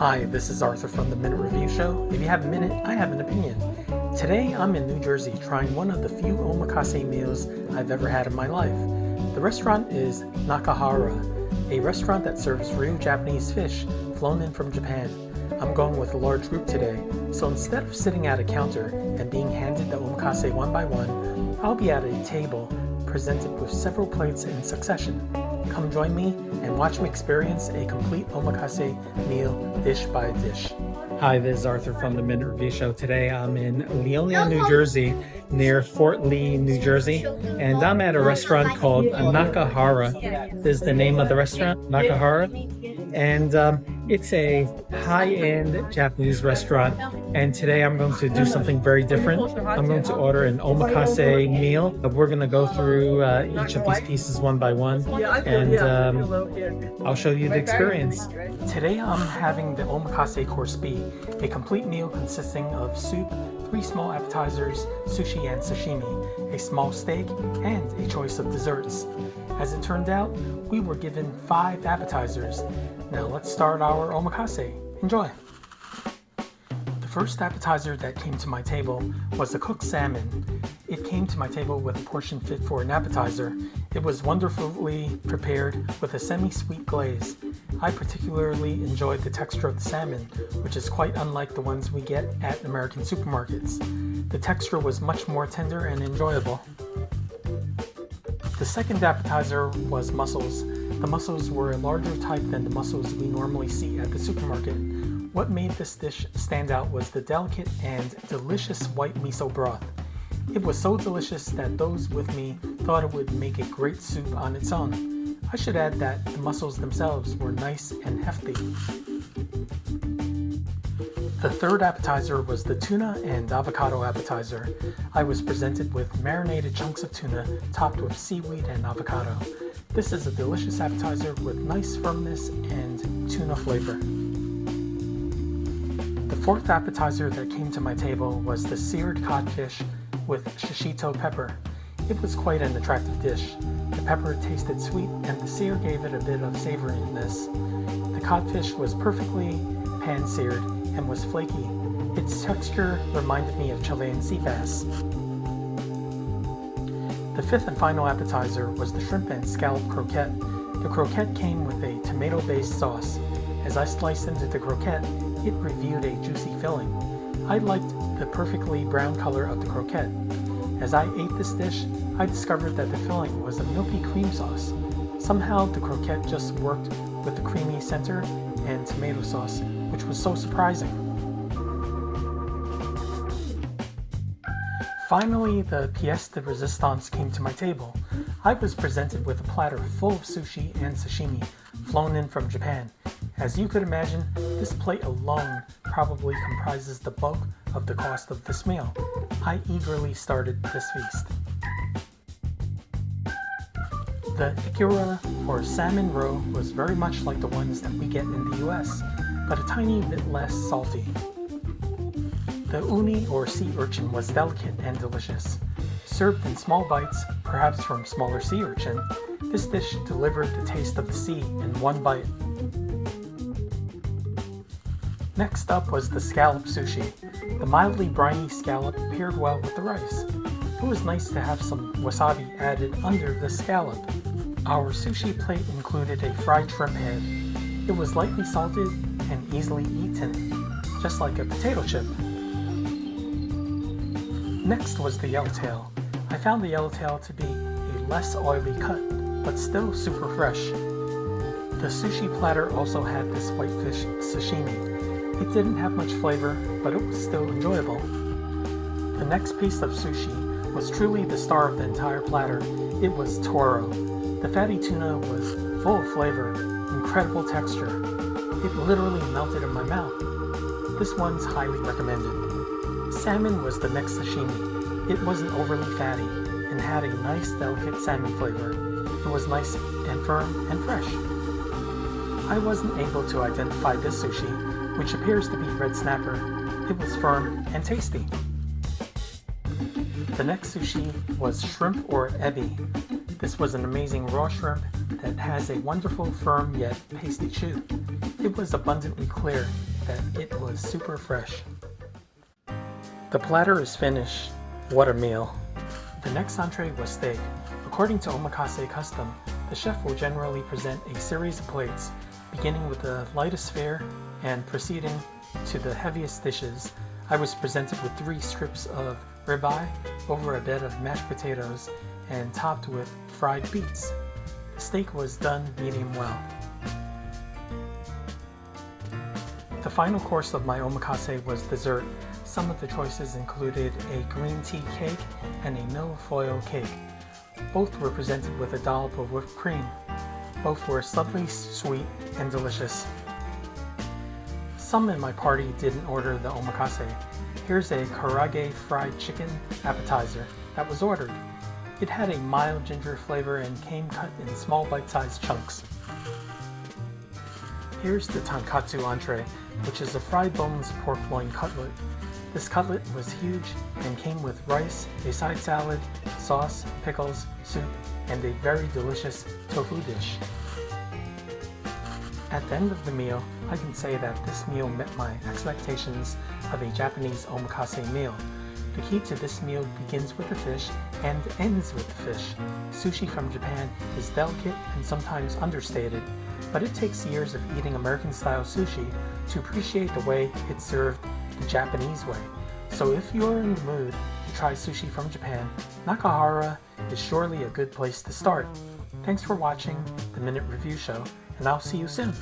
Hi, this is Arthur from the Minute Review Show. If you have a minute, I have an opinion. Today I'm in New Jersey trying one of the few omakase meals I've ever had in my life. The restaurant is Nakahara, a restaurant that serves real Japanese fish flown in from Japan. I'm going with a large group today, so instead of sitting at a counter and being handed the omakase one by one, I'll be at a table presented with several plates in succession. Come join me and watch me experience a complete omakase meal dish by dish. Hi, this is Arthur from the Minute Review Show. Today I'm in Leonia, New Jersey, near Fort Lee, New Jersey, and I'm at a restaurant called Nakahara. This is the name of the restaurant, Nakahara, and it's a high-end Japanese restaurant, and today I'm going to do something very different. I'm going to order an omakase meal. We're going to go through each of these pieces one by one, and I'll show you the experience. Today I'm having the omakase course B, a complete meal consisting of soup, 3 small appetizers, sushi and sashimi, a small steak, and a choice of desserts. As it turned out, we were given 5 appetizers. Now let's start our omakase. Enjoy! The first appetizer that came to my table was the cooked salmon. It came to my table with a portion fit for an appetizer. It was wonderfully prepared with a semi-sweet glaze. I particularly enjoyed the texture of the salmon, which is quite unlike the ones we get at American supermarkets. The texture was much more tender and enjoyable. The second appetizer was mussels. The mussels were a larger type than the mussels we normally see at the supermarket. What made this dish stand out was the delicate and delicious white miso broth. It was so delicious that those with me thought it would make a great soup on its own. I should add that the mussels themselves were nice and hefty. The third appetizer was the tuna and avocado appetizer. I was presented with marinated chunks of tuna topped with seaweed and avocado. This is a delicious appetizer with nice firmness and tuna flavor. The fourth appetizer that came to my table was the seared codfish with shishito pepper. It was quite an attractive dish. The pepper tasted sweet and the sear gave it a bit of savoriness. The codfish was perfectly pan-seared and was flaky. Its texture reminded me of Chilean sea bass. The fifth and final appetizer was the shrimp and scallop croquette. The croquette came with a tomato-based sauce. As I sliced into the croquette, it revealed a juicy filling. I liked the perfectly brown color of the croquette. As I ate this dish, I discovered that the filling was a milky cream sauce. Somehow the croquette just worked with the creamy center and tomato sauce, which was so surprising. Finally, the pièce de résistance came to my table. I was presented with a platter full of sushi and sashimi, flown in from Japan. As you could imagine, this plate alone probably comprises the bulk of the cost of this meal. I eagerly started this feast. The ikura, or salmon roe, was very much like the ones that we get in the US, but a tiny bit less salty. The uni, or sea urchin, was delicate and delicious. Served in small bites, perhaps from smaller sea urchin, this dish delivered the taste of the sea in one bite. Next up was the scallop sushi. The mildly briny scallop paired well with the rice. It was nice to have some wasabi added under the scallop. Our sushi plate included a fried shrimp head. It was lightly salted and easily eaten, just like a potato chip. Next was the yellowtail. I found the yellowtail to be a less oily cut, but still super fresh. The sushi platter also had this whitefish sashimi. It didn't have much flavor, but it was still enjoyable. The next piece of sushi was truly the star of the entire platter. It was toro. The fatty tuna was full of flavor, incredible texture. It literally melted in my mouth. This one's highly recommended. Salmon was the next sashimi. It wasn't overly fatty and had a nice delicate salmon flavor. It was nice and firm and fresh. I wasn't able to identify this sushi, which appears to be red snapper. It was firm and tasty. The next sushi was shrimp or ebi. This was an amazing raw shrimp that has a wonderful, firm yet pasty chew. It was abundantly clear that it was super fresh. The platter is finished. What a meal. The next entree was steak. According to Omakase custom, the chef will generally present a series of plates, beginning with the lightest fare and proceeding to the heaviest dishes. I was presented with 3 strips of ribeye over a bed of mashed potatoes and topped with fried beets. The steak was done medium well. The final course of my omakase was dessert. Some of the choices included a green tea cake and a milfoil cake. Both were presented with a dollop of whipped cream. Both were subtly sweet and delicious. Some in my party didn't order the omakase. Here's a karaage fried chicken appetizer that was ordered. It had a mild ginger flavor and came cut in small bite-sized chunks. Here's the tonkatsu entree, which is a fried boneless pork loin cutlet. This cutlet was huge and came with rice, a side salad, sauce, pickles, soup, and a very delicious tofu dish. At the end of the meal, I can say that this meal met my expectations of a Japanese omakase meal. The key to this meal begins with the fish and ends with the fish. Sushi from Japan is delicate and sometimes understated, but it takes years of eating American-style sushi to appreciate the way it's served the Japanese way. So if you're in the mood to try sushi from Japan, Nakahara is surely a good place to start. Thanks for watching the Minute Review Show, and I'll see you soon.